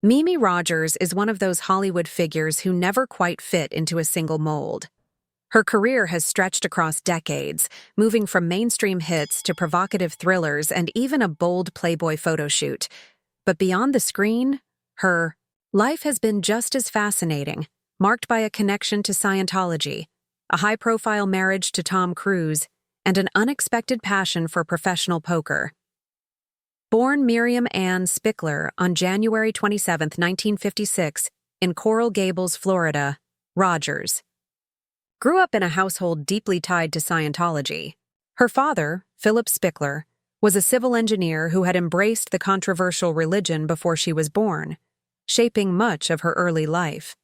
Mimi Rogers is one of those Hollywood figures who never quite fit into a single mold. Her career has stretched across decades, moving from mainstream hits to provocative thrillers and even a bold Playboy photo shoot. But beyond the screen, her life has been just as fascinating, marked by a connection to Scientology, a high-profile marriage to Tom Cruise, and an unexpected passion for professional poker. Born Miriam Ann Spickler on January 27, 1956, in Coral Gables, Florida, Rogers grew up in a household deeply tied to Scientology. Her father, Philip Spickler, was a civil engineer who had embraced the controversial religion before she was born, shaping much of her early life.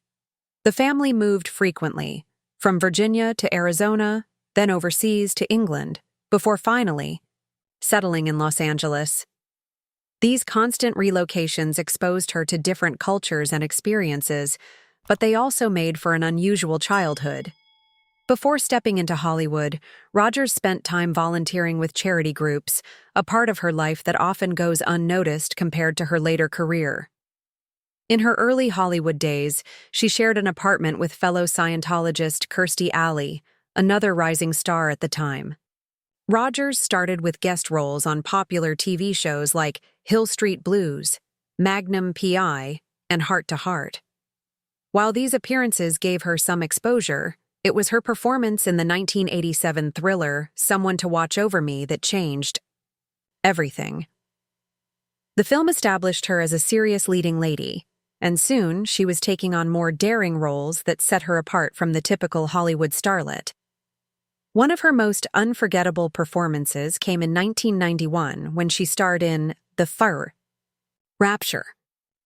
The family moved frequently, from Virginia to Arizona, then overseas to England, before finally settling in Los Angeles. These constant relocations exposed her to different cultures and experiences, but they also made for an unusual childhood. Before stepping into Hollywood, Rogers spent time volunteering with charity groups, a part of her life that often goes unnoticed compared to her later career. In her early Hollywood days, she shared an apartment with fellow Scientologist Kirstie Alley, another rising star at the time. Rogers started with guest roles on popular TV shows like Hill Street Blues, Magnum P.I., and Heart to Heart. While these appearances gave her some exposure, it was her performance in the 1987 thriller Someone to Watch Over Me that changed everything. The film established her as a serious leading lady, and soon she was taking on more daring roles that set her apart from the typical Hollywood starlet. One of her most unforgettable performances came in 1991 when she starred in The Fur Rapture.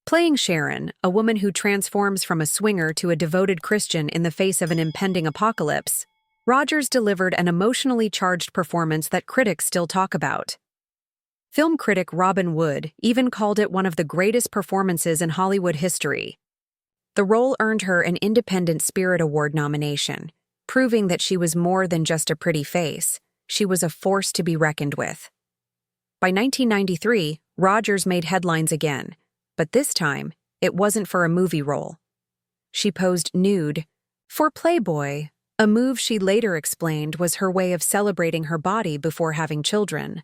Playing Sharon, a woman who transforms from a swinger to a devoted Christian in the face of an impending apocalypse, Rogers delivered an emotionally charged performance that critics still talk about. Film critic Robin Wood even called it one of the greatest performances in Hollywood history. The role earned her an Independent Spirit Award nomination, proving that she was more than just a pretty face. She was a force to be reckoned with. By 1993, Rogers made headlines again, but this time, it wasn't for a movie role. She posed nude for Playboy, a move she later explained was her way of celebrating her body before having children.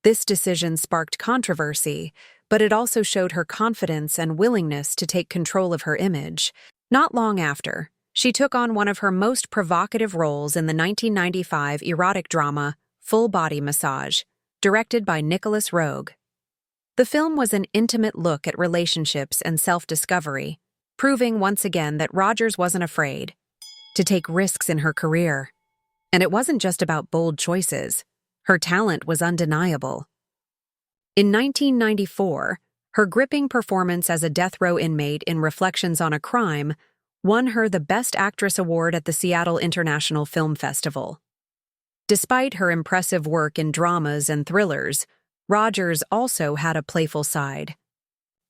This decision sparked controversy, but it also showed her confidence and willingness to take control of her image. Not long after, she took on one of her most provocative roles in the 1995 erotic drama Full Body Massage, directed by Nicholas Roeg. The film was an intimate look at relationships and self-discovery, proving once again that Rogers wasn't afraid to take risks in her career. And it wasn't just about bold choices. Her talent was undeniable. In 1994, her gripping performance as a death row inmate in Reflections on a Crime won her the Best Actress Award at the Seattle International Film Festival. Despite her impressive work in dramas and thrillers, Rogers also had a playful side.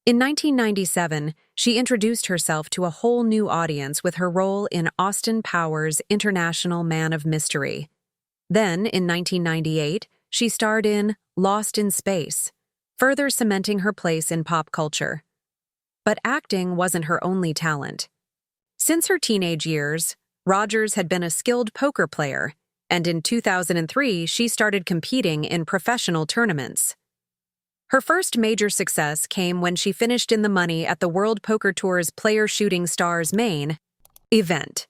In 1997, she introduced herself to a whole new audience with her role in Austin Powers' International Man of Mystery. Then, in 1998, she starred in Lost in Space, further cementing her place in pop culture. But acting wasn't her only talent. Since her teenage years, Rogers had been a skilled poker player, and in 2003 she started competing in professional tournaments. Her first major success came when she finished in the money at the World Poker Tour's Player Shooting Stars Main event.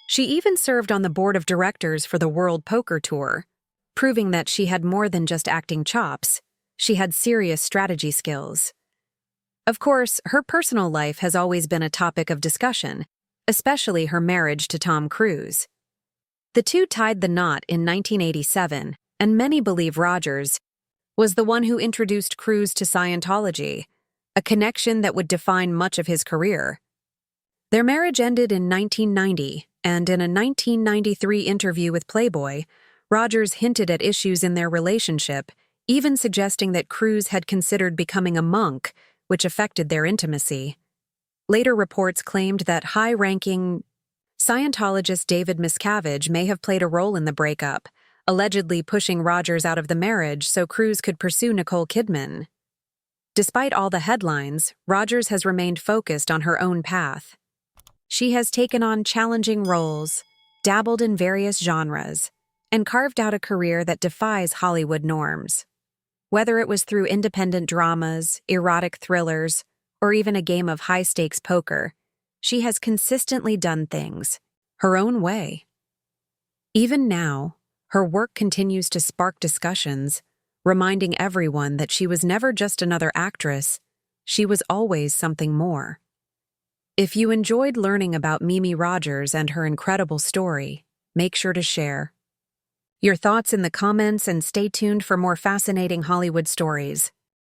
She even served on the board of directors for the World Poker Tour, proving that she had more than just acting chops. She had serious strategy skills. Of course, her personal life has always been a topic of discussion, especially her marriage to Tom Cruise. The two tied the knot in 1987, and many believe Rogers was the one who introduced Cruise to Scientology, a connection that would define much of his career. Their marriage ended in 1990, and in a 1993 interview with Playboy, Rogers hinted at issues in their relationship, even suggesting that Cruise had considered becoming a monk, which affected their intimacy. Later reports claimed that high-ranking Scientologist David Miscavige may have played a role in the breakup, allegedly pushing Rogers out of the marriage so Cruise could pursue Nicole Kidman. Despite all the headlines, Rogers has remained focused on her own path. She has taken on challenging roles, dabbled in various genres, and carved out a career that defies Hollywood norms. Whether it was through independent dramas, erotic thrillers, or even a game of high-stakes poker, she has consistently done things her own way. Even now, her work continues to spark discussions, reminding everyone that she was never just another actress, she was always something more. If you enjoyed learning about Mimi Rogers and her incredible story, make sure to share your thoughts in the comments and stay tuned for more fascinating Hollywood stories.